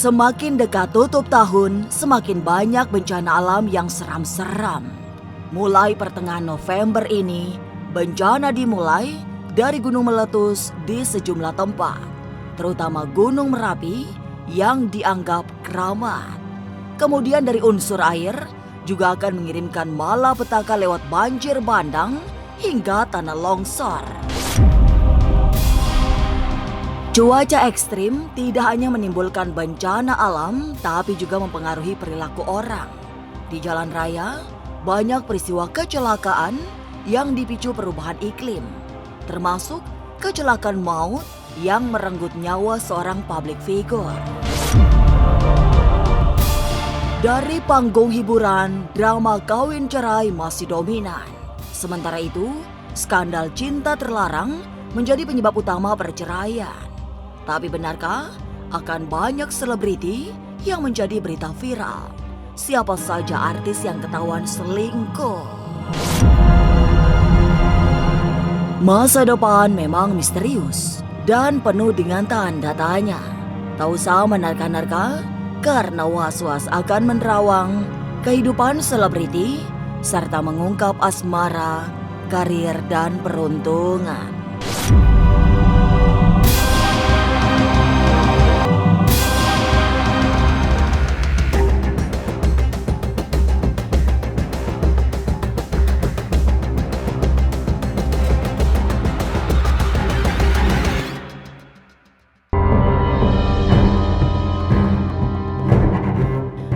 Semakin dekat tutup tahun, semakin banyak bencana alam yang seram-seram. Mulai pertengahan November ini, bencana dimulai dari gunung meletus di sejumlah tempat, terutama Gunung Merapi yang dianggap keramat. Kemudian dari unsur air, juga akan mengirimkan malapetaka lewat banjir bandang hingga tanah longsor. Cuaca ekstrim tidak hanya menimbulkan bencana alam, tapi juga mempengaruhi perilaku orang. Di jalan raya, banyak peristiwa kecelakaan yang dipicu perubahan iklim, termasuk kecelakaan maut yang merenggut nyawa seorang public figure. Dari panggung hiburan, drama kawin cerai masih dominan. Sementara itu, skandal cinta terlarang menjadi penyebab utama perceraian. Tapi benarkah akan banyak selebriti yang menjadi berita viral? Siapa saja artis yang ketahuan selingkuh? Masa depan memang misterius dan penuh dengan tanda tanya. Tak usah menerka-nerka karena was-was akan menerawang kehidupan selebriti serta mengungkap asmara, karir, dan peruntungan.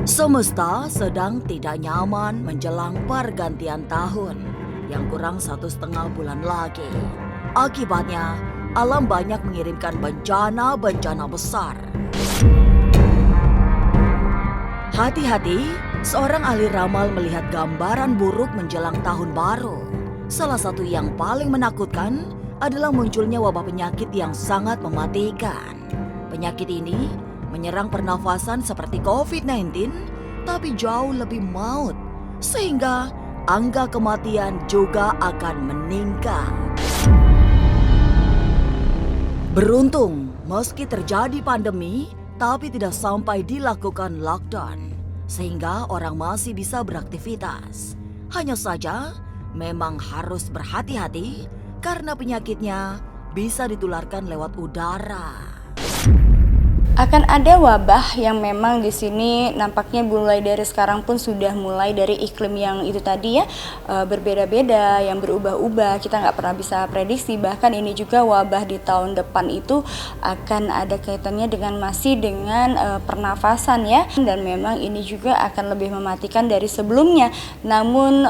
Semesta sedang tidak nyaman menjelang pergantian tahun yang kurang 1,5 bulan lagi. Akibatnya, alam banyak mengirimkan bencana-bencana besar. Hati-hati, seorang ahli ramal melihat gambaran buruk menjelang tahun baru. Salah satu yang paling menakutkan adalah munculnya wabah penyakit yang sangat mematikan. Penyakit ini menyerang pernafasan seperti COVID-19, tapi jauh lebih maut, sehingga angka kematian juga akan meningkat. Beruntung, meski terjadi pandemi, tapi tidak sampai dilakukan lockdown, sehingga orang masih bisa beraktivitas. Hanya saja, memang harus berhati-hati karena penyakitnya bisa ditularkan lewat udara. Akan ada wabah yang memang di sini nampaknya mulai dari sekarang pun sudah mulai dari iklim yang itu tadi ya berbeda-beda, yang berubah-ubah, kita nggak pernah bisa prediksi. Bahkan ini juga wabah di tahun depan itu akan ada kaitannya masih dengan pernafasan ya, dan memang ini juga akan lebih mematikan dari sebelumnya. Namun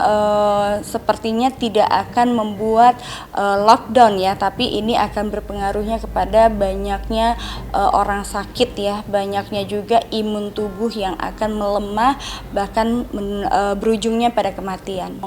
sepertinya tidak akan membuat lockdown ya, tapi ini akan berpengaruhnya kepada banyaknya orang sakit ya, banyaknya juga imun tubuh yang akan melemah, bahkan berujungnya pada kematian.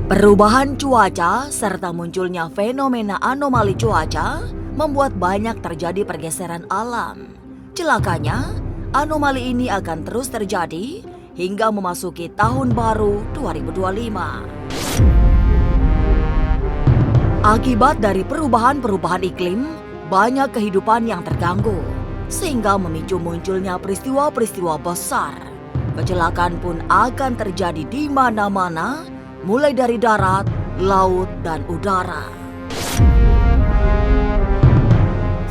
Perubahan cuaca serta munculnya fenomena anomali cuaca membuat banyak terjadi pergeseran alam. Celakanya, anomali ini akan terus terjadi hingga memasuki tahun baru 2025. Akibat dari perubahan-perubahan iklim, banyak kehidupan yang terganggu, sehingga memicu munculnya peristiwa-peristiwa besar. Kecelakaan pun akan terjadi di mana-mana, mulai dari darat, laut, dan udara.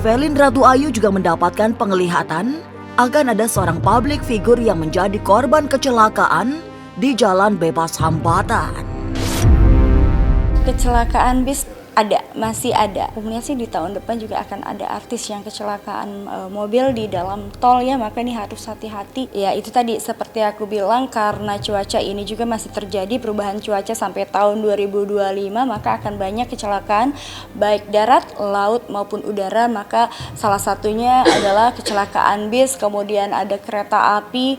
Velin Ratu Ayu juga mendapatkan penglihatan akan ada seorang public figure yang menjadi korban kecelakaan di jalan bebas hambatan. Kecelakaan bis masih ada. Kemudian sih di tahun depan juga akan ada artis yang kecelakaan mobil di dalam tol ya, maka ini harus hati-hati. Ya itu tadi seperti aku bilang, karena cuaca ini juga masih terjadi perubahan cuaca sampai tahun 2025, maka akan banyak kecelakaan baik darat, laut maupun udara. Maka salah satunya adalah kecelakaan bis, kemudian ada kereta api,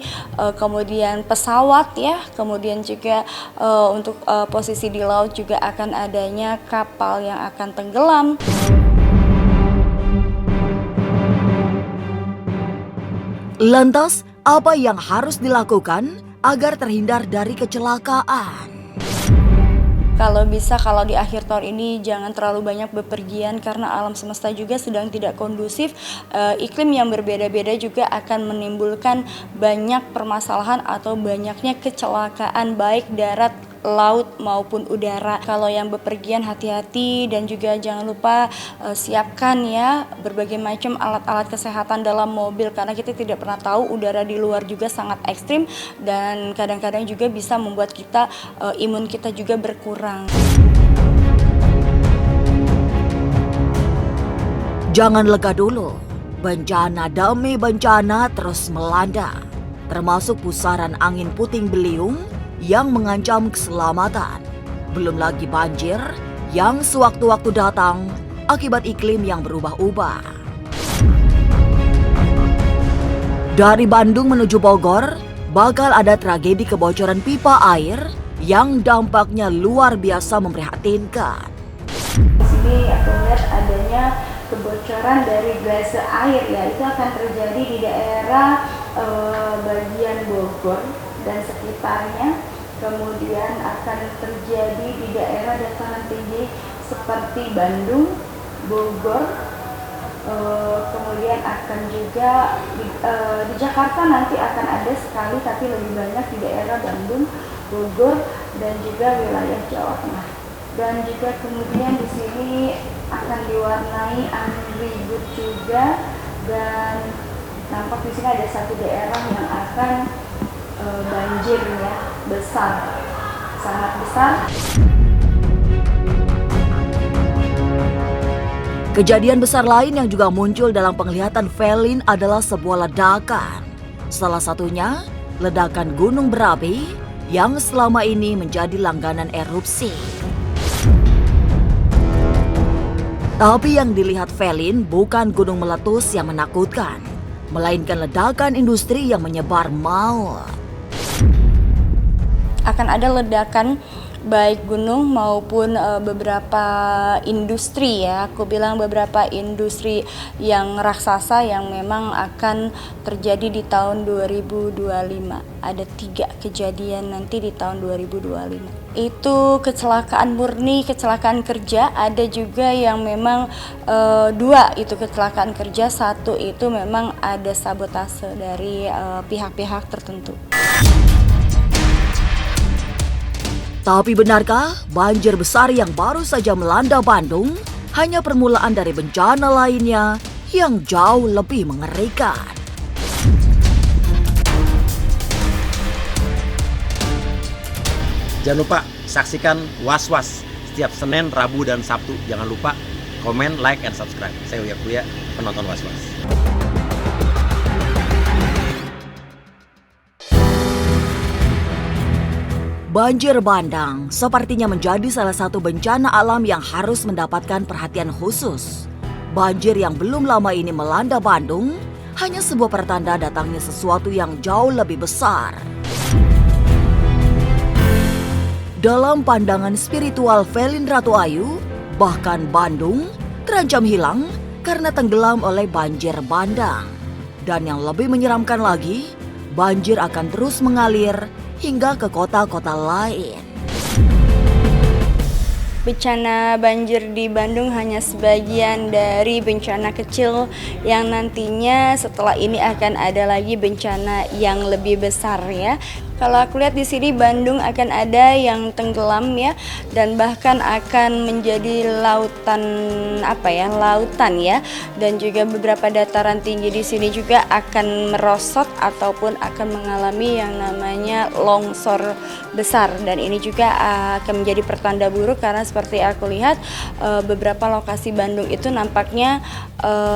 kemudian pesawat ya, kemudian juga untuk posisi di laut juga akan adanya kapal yang akan tenggelam. Lantas, apa yang harus dilakukan agar terhindar dari kecelakaan? Kalau bisa, kalau di akhir tahun ini jangan terlalu banyak bepergian karena alam semesta juga sedang tidak kondusif. Iklim yang berbeda-beda juga akan menimbulkan banyak permasalahan atau banyaknya kecelakaan baik darat, laut maupun udara. Kalau yang bepergian hati-hati dan juga jangan lupa siapkan ya berbagai macam alat-alat kesehatan dalam mobil karena kita tidak pernah tahu udara di luar juga sangat ekstrim dan kadang-kadang juga bisa membuat kita imun kita juga berkurang. Jangan lega dulu, bencana demi bencana terus melanda, termasuk pusaran angin puting beliung yang mengancam keselamatan. Belum lagi banjir yang sewaktu-waktu datang akibat iklim yang berubah-ubah. Dari Bandung menuju Bogor, bakal ada tragedi kebocoran pipa air yang dampaknya luar biasa memprihatinkan. Di sini aku lihat adanya kebocoran dari glase air ya, itu akan terjadi di daerah bagian Bogor dan sekitarnya. Kemudian akan terjadi di daerah dataran tinggi seperti Bandung, Bogor, kemudian akan juga di Jakarta nanti akan ada sekali tapi lebih banyak di daerah Bandung, Bogor dan juga wilayah Jawa Tengah. Dan juga kemudian di sini akan diwarnai angin ribut juga dan nampak di sini ada satu daerah yang akan banjir ya, besar, sangat besar. Kejadian besar lain yang juga muncul dalam penglihatan Felin adalah sebuah ledakan. Salah satunya, ledakan gunung berapi yang selama ini menjadi langganan erupsi. Tapi yang dilihat Felin bukan gunung meletus yang menakutkan, melainkan ledakan industri yang menyebar maut. Akan ada ledakan baik gunung maupun beberapa industri ya, aku bilang beberapa industri yang raksasa yang memang akan terjadi di tahun 2025. Ada 3 kejadian nanti di tahun 2025. Itu kecelakaan murni, kecelakaan kerja, ada juga yang memang 2 itu kecelakaan kerja, 1 itu memang ada sabotase dari pihak-pihak tertentu. Tapi benarkah banjir besar yang baru saja melanda Bandung hanya permulaan dari bencana lainnya yang jauh lebih mengerikan? Jangan lupa saksikan Was-Was setiap Senin, Rabu, dan Sabtu. Jangan lupa komen, like, and subscribe. Saya Uya Kuya, penonton Was-Was. Banjir bandang sepertinya menjadi salah satu bencana alam yang harus mendapatkan perhatian khusus. Banjir yang belum lama ini melanda Bandung hanya sebuah pertanda datangnya sesuatu yang jauh lebih besar. Dalam pandangan spiritual Felin Ratu Ayu, bahkan Bandung terancam hilang karena tenggelam oleh banjir bandang. Dan yang lebih menyeramkan lagi, banjir akan terus mengalir hingga ke kota-kota lain. Bencana banjir di Bandung hanya sebagian dari bencana kecil yang nantinya setelah ini akan ada lagi bencana yang lebih besar ya. Kalau aku lihat di sini Bandung akan ada yang tenggelam ya dan bahkan akan menjadi lautan dan juga beberapa dataran tinggi di sini juga akan merosot ataupun akan mengalami yang namanya longsor besar dan ini juga akan menjadi pertanda buruk karena seperti aku lihat beberapa lokasi Bandung itu nampaknya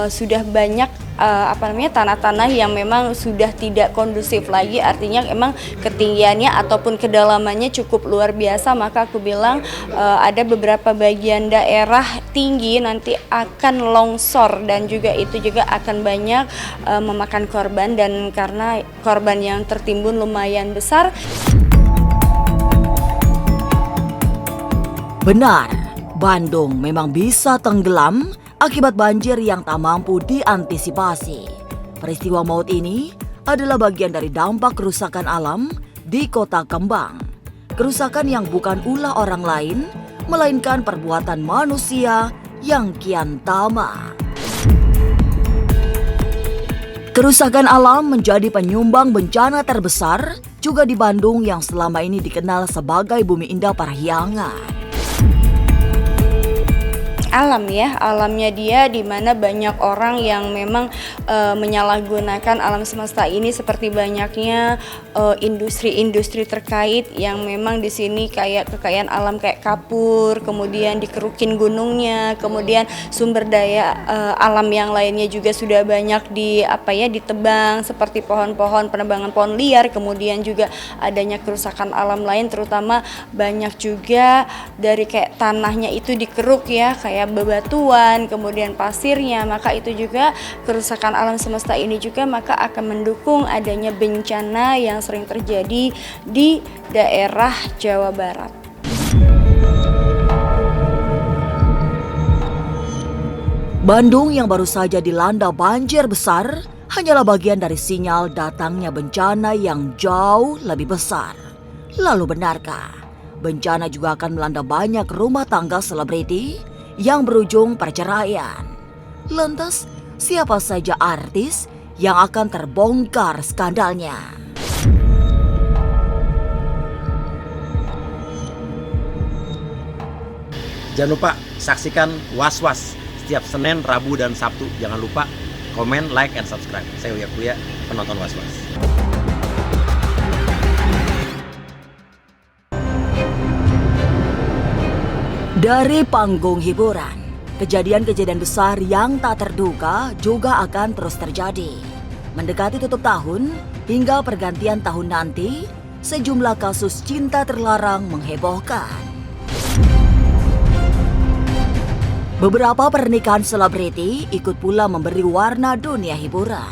sudah banyak tanah-tanah yang memang sudah tidak kondusif lagi, artinya emang ketinggiannya ataupun kedalamannya cukup luar biasa, maka aku bilang ada beberapa bagian daerah tinggi nanti akan longsor dan juga itu juga akan banyak memakan korban dan karena korban yang tertimbun lumayan besar. Benar, Bandung memang bisa tenggelam akibat banjir yang tak mampu diantisipasi. Peristiwa maut ini adalah bagian dari dampak kerusakan alam di Kota Kembang. kerusakan yang bukan ulah orang lain, melainkan perbuatan manusia yang kian tamak. Kerusakan alam menjadi penyumbang bencana terbesar juga di Bandung yang selama ini dikenal sebagai Bumi Indah Parahyangan. Alam ya, alamnya dia di mana banyak orang yang memang menyalahgunakan alam semesta ini, seperti banyaknya industri-industri terkait yang memang di sini kayak kekayaan alam kayak kapur, kemudian dikerukin gunungnya, kemudian sumber daya alam yang lainnya juga sudah banyak ditebang, seperti pohon-pohon, penebangan pohon liar, kemudian juga adanya kerusakan alam lain, terutama banyak juga dari kayak tanahnya itu dikeruk ya, kayak bebatuan, kemudian pasirnya, maka itu juga kerusakan alam semesta ini juga maka akan mendukung adanya bencana yang sering terjadi di daerah Jawa Barat. Bandung yang baru saja dilanda banjir besar hanyalah bagian dari sinyal datangnya bencana yang jauh lebih besar. Lalu benarkah bencana juga akan melanda banyak rumah tangga selebriti yang berujung perceraian? Lantas, siapa saja artis yang akan terbongkar skandalnya? Jangan lupa saksikan Was Was setiap Senin, Rabu, dan Sabtu. Jangan lupa komen, like, and subscribe. Saya Uya Kuya, penonton Was Was. Dari panggung hiburan, kejadian-kejadian besar yang tak terduga juga akan terus terjadi. Mendekati tutup tahun hingga pergantian tahun nanti, sejumlah kasus cinta terlarang menghebohkan. Beberapa pernikahan selebriti ikut pula memberi warna dunia hiburan.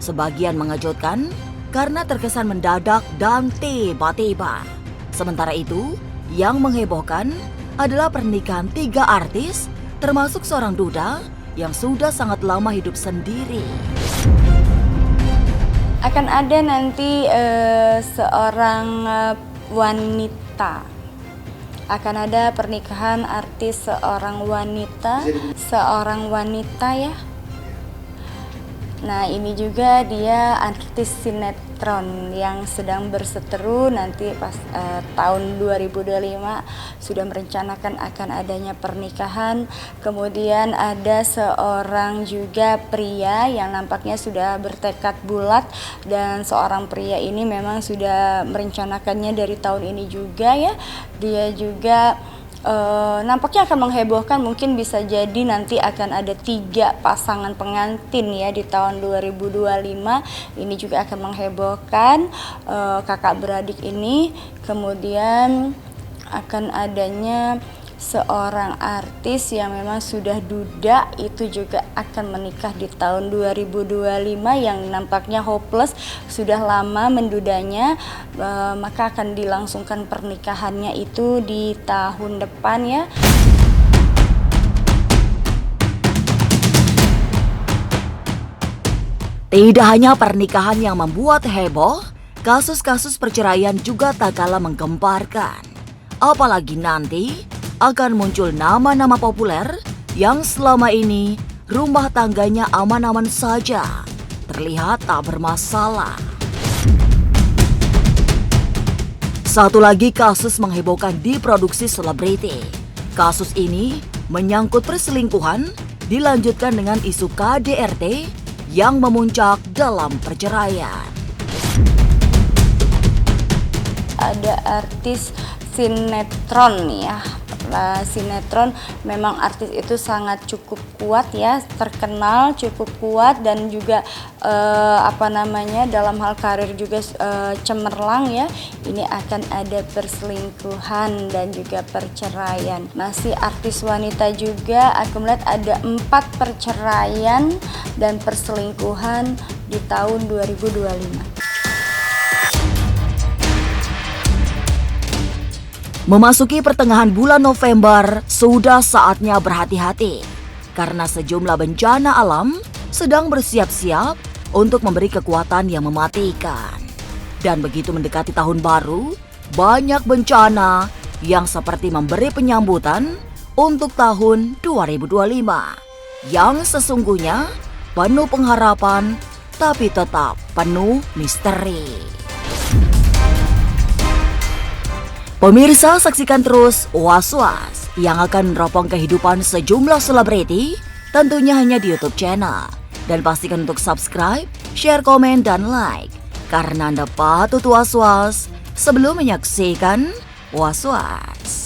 Sebagian mengejutkan karena terkesan mendadak dan tiba-tiba. Sementara itu, yang menghebohkan adalah pernikahan 3 artis, termasuk seorang duda yang sudah sangat lama hidup sendiri. Akan ada nanti seorang wanita. Akan ada pernikahan artis seorang wanita ya. Nah, ini juga dia artis sinetron yang sedang berseteru nanti pas tahun 2025 sudah merencanakan akan adanya pernikahan. Kemudian ada seorang juga pria yang nampaknya sudah bertekad bulat, dan seorang pria ini memang sudah merencanakannya dari tahun ini juga ya. Dia juga nampaknya akan menghebohkan, mungkin bisa jadi nanti akan ada 3 pasangan pengantin ya di tahun 2025. Ini juga akan menghebohkan kakak beradik ini. Kemudian akan adanya seorang artis yang memang sudah duda, itu juga akan menikah di tahun 2025 yang nampaknya hopeless, sudah lama mendudanya, maka akan dilangsungkan pernikahannya itu di tahun depan ya. Tidak hanya pernikahan yang membuat heboh, kasus-kasus perceraian juga tak kalah menggemparkan. Apalagi nanti akan muncul nama-nama populer yang selama ini rumah tangganya aman-aman saja, terlihat tak bermasalah. Satu lagi kasus menghebohkan di produksi selebriti. Kasus ini menyangkut perselingkuhan, dilanjutkan dengan isu KDRT yang memuncak dalam perceraian. Ada artis sinetron ya. Sinetron memang artis itu sangat cukup kuat ya, terkenal, cukup kuat, dan juga dalam hal karir juga cemerlang ya. Ini akan ada perselingkuhan dan juga perceraian. Masih artis wanita juga, aku melihat ada 4 perceraian dan perselingkuhan di tahun 2025. Memasuki pertengahan bulan November, sudah saatnya berhati-hati karena sejumlah bencana alam sedang bersiap-siap untuk memberi kekuatan yang mematikan. Dan begitu mendekati tahun baru, banyak bencana yang seperti memberi penyambutan untuk tahun 2025 yang sesungguhnya penuh pengharapan tapi tetap penuh misteri. Pemirsa, saksikan terus Was-Was yang akan meneropong kehidupan sejumlah selebriti tentunya hanya di YouTube channel. Dan pastikan untuk subscribe, share, komen, dan like karena Anda patut was-was sebelum menyaksikan Was-Was.